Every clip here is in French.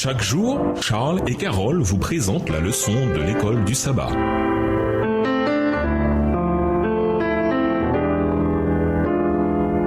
Chaque jour, Charles et Carole vous présentent la leçon de l'école du sabbat.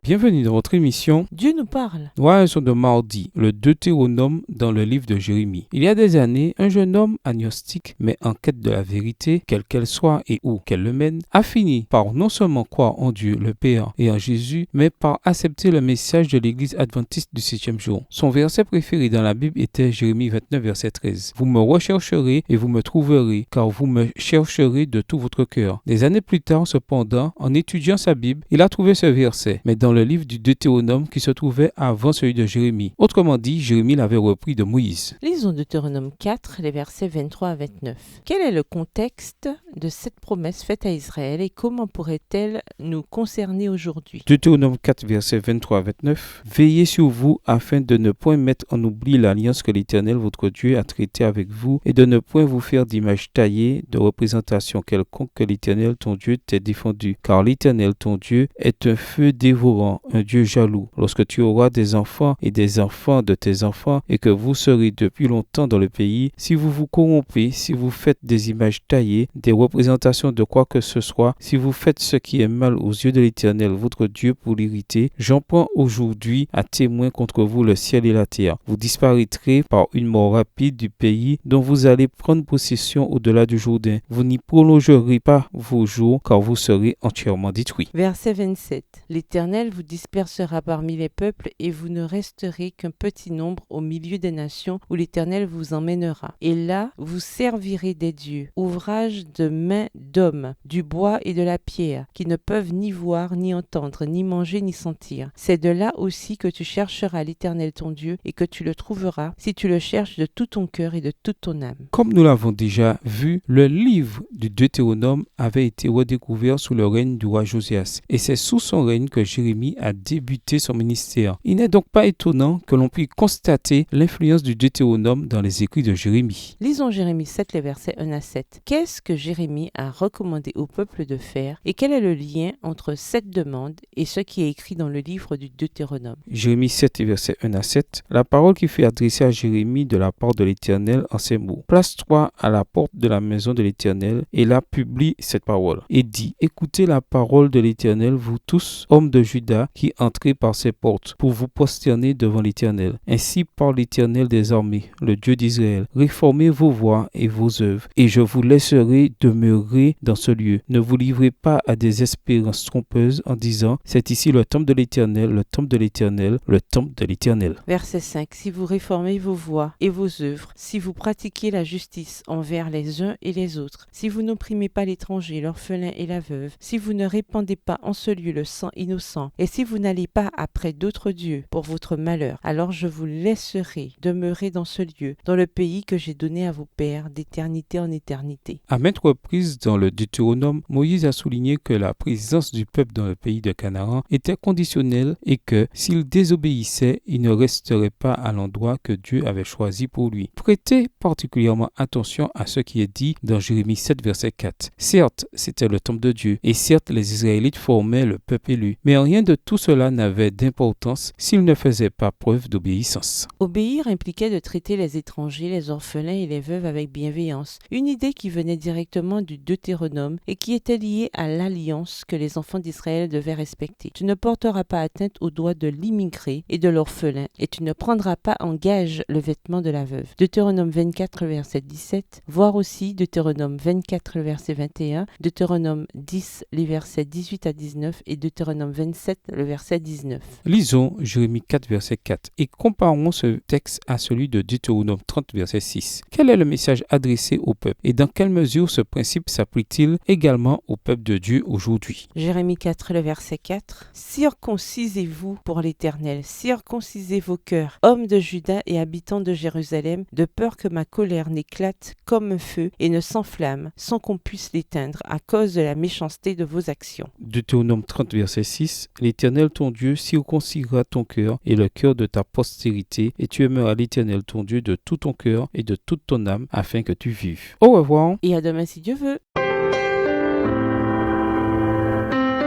Bienvenue dans votre émission Dieu nous parle. Leçon de mardi, le Deutéronome dans le livre de Jérémie. Il y a des années, un jeune homme agnostique, mais en quête de la vérité, quelle qu'elle soit et où qu'elle le mène, a fini par non seulement croire en Dieu, le Père et en Jésus, mais par accepter le message de l'Église adventiste du 7e jour. Son verset préféré dans la Bible était Jérémie 29, verset 13. Vous me rechercherez et vous me trouverez, car vous me chercherez de tout votre cœur. Des années plus tard, cependant, en étudiant sa Bible, il a trouvé ce verset, mais dans le livre du Deutéronome qui se trouvait avant celui de Jérémie. Autrement dit, Jérémie l'avait repris de Moïse. Lisons Deutéronome 4, les versets 23 à 29. Quel est le contexte de cette promesse faite à Israël et comment pourrait-elle nous concerner aujourd'hui? Deutéronome 4, versets 23 à 29. Veillez sur vous afin de ne point mettre en oubli l'alliance que l'Éternel votre Dieu a traitée avec vous et de ne point vous faire d'image taillée, de représentation quelconque que l'Éternel ton Dieu t'ait défendu. Car l'Éternel ton Dieu est un feu dévorant, un Dieu jaloux. Lorsque tu auras des enfants et des enfants de tes enfants et que vous serez depuis longtemps dans le pays, si vous vous corrompez, si vous faites des images taillées, des représentations de quoi que ce soit, si vous faites ce qui est mal aux yeux de l'Éternel, votre Dieu, pour l'irriter, j'en prends aujourd'hui à témoin contre vous le ciel et la terre. Vous disparaîtrez par une mort rapide du pays dont vous allez prendre possession au-delà du Jourdain. Vous n'y prolongerez pas vos jours, car vous serez entièrement détruits. Verset 27. L'Éternel vous dispersera parmi les peuples et vous ne resterez qu'un petit nombre au milieu des nations où l'Éternel vous emmènera. Et là, vous servirez des dieux, ouvrage de mains d'hommes, du bois et de la pierre, qui ne peuvent ni voir, ni entendre, ni manger, ni sentir. C'est de là aussi que tu chercheras l'Éternel ton Dieu et que tu le trouveras si tu le cherches de tout ton cœur et de toute ton âme. Comme nous l'avons déjà vu, le livre du Deutéronome avait été redécouvert sous le règne du roi Josias. Et c'est sous son règne que Jérémie a débuté son ministère. Il n'est donc pas étonnant que l'on puisse constater l'influence du Deutéronome dans les écrits de Jérémie. Lisons Jérémie 7, les versets 1 à 7. Qu'est-ce que Jérémie a recommandé au peuple de faire et quel est le lien entre cette demande et ce qui est écrit dans le livre du Deutéronome? Jérémie 7, versets 1 à 7. La parole qui fut adressée à Jérémie de la part de l'Éternel en ces mots. Place-toi à la porte de la maison de l'Éternel et là publie cette parole. Et dis, écoutez la parole de l'Éternel, vous tous, hommes de Juda, qui entrez par ces portes pour vous prosterner devant l'Éternel. Ainsi parle l'Éternel des armées, le Dieu d'Israël. Réformez vos voies et vos œuvres, et je vous laisserai demeurer dans ce lieu. Ne vous livrez pas à des espérances trompeuses en disant, c'est ici le temple de l'Éternel, le temple de l'Éternel, le temple de l'Éternel. Verset 5. Si vous réformez vos voies et vos œuvres, si vous pratiquez la justice envers les uns et les autres, si vous n'opprimez pas l'étranger, l'orphelin et la veuve, si vous ne répandez pas en ce lieu le sang innocent, et si vous n'allez pas après d'autres dieux pour votre malheur, alors je vous laisserai demeurer dans ce lieu, dans le pays que j'ai donné à vos pères d'éternité en éternité. À maintes reprises dans le Deutéronome, Moïse a souligné que la présence du peuple dans le pays de Canaan était conditionnelle et que s'il désobéissait, il ne resterait pas à l'endroit que Dieu avait choisi pour lui. Prêtez particulièrement attention à ce qui est dit dans Jérémie 7, verset 4. Certes, c'était le temple de Dieu, et certes, les Israélites formaient le peuple élu, mais rien de tout cela n'avait d'importance s'ils ne faisaient pas preuve d'obéissance. Obéir impliquait de traiter les étrangers, les orphelins et les veuves avec bienveillance, une idée qui venait directement du Deutéronome et qui était liée à l'alliance que les enfants d'Israël devaient respecter. Tu ne porteras pas atteinte aux droits de l'immigré et de l'orphelin, et tu ne prendras pas en gage le vêtement de la veuve. Deutéronome 24, verset 17, voire aussi Deutéronome 24, verset 21, Deutéronome 10, les versets 18 à 19 et Deutéronome 27, le verset 19. Lisons Jérémie 4, verset 4 et comparons ce texte à celui de Deutéronome 30, verset 6. Quel est le message adressé au peuple et dans quelle mesure ce principe s'applique-t-il également au peuple de Dieu aujourd'hui? Jérémie 4, le verset 4. Circoncisez-vous pour l'Éternel, circoncisez vos cœurs, hommes de Juda et habitants de Jérusalem, de peur que ma colère n'éclate comme un feu et ne s'enflamme sans qu'on puisse l'éteindre à cause de la méchanceté de vos actions. Deutéronome 30, verset 6. L'Éternel ton Dieu circoncisera ton cœur et le cœur de ta postérité, et tu aimeras l'Éternel ton Dieu de tout ton cœur et de toute ton âme, afin que tu vives. Au revoir. Et à demain si Dieu veut.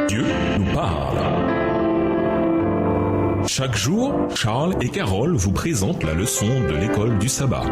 Dieu nous parle. Chaque jour, Charles et Carole vous présentent la leçon de l'école du sabbat.